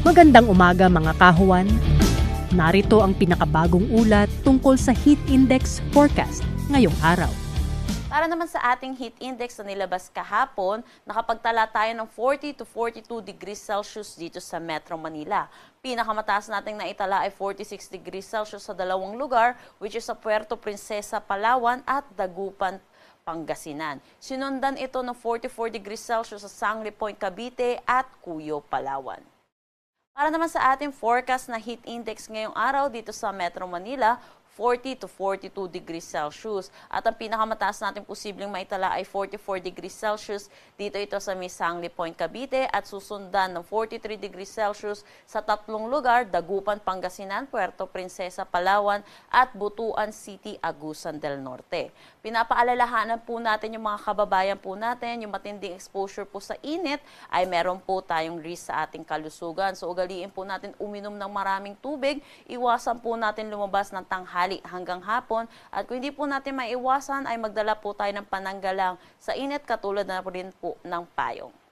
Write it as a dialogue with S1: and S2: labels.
S1: Magandang umaga mga kahuwan. Narito ang pinakabagong ulat tungkol sa heat index forecast ngayong araw.
S2: Para naman sa ating heat index na nilabas kahapon, nakapagtala tayo ng 40 to 42 degrees Celsius dito sa Metro Manila. Pinakamataas nating naitala ay 46 degrees Celsius sa dalawang lugar, which is sa Puerto Princesa, Palawan at Dagupan, Pangasinan. Sinundan ito ng 44 degrees Celsius sa Sangli Point, Cavite at Cuyo, Palawan. Para naman sa ating forecast na heat index ngayong araw dito sa Metro Manila, 40 to 42 degrees Celsius. At ang pinakamataas natin posibleng maitala ay 44 degrees Celsius. Dito ito sa Sangli Point, Cavite at susundan ng 43 degrees Celsius sa tatlong lugar, Dagupan, Pangasinan, Puerto Princesa, Palawan at Butuan City, Agusan del Norte. Pinapaalalahanan po natin yung mga kababayan po natin, yung matinding exposure po sa init ay meron po tayong risk sa ating kalusugan. So ugaliin po natin uminom ng maraming tubig, iwasan po natin lumabas ng tanghali hanggang hapon at kung hindi po natin maiwasan ay magdala po tayo ng pananggalang sa init katulad na rin po ng payong.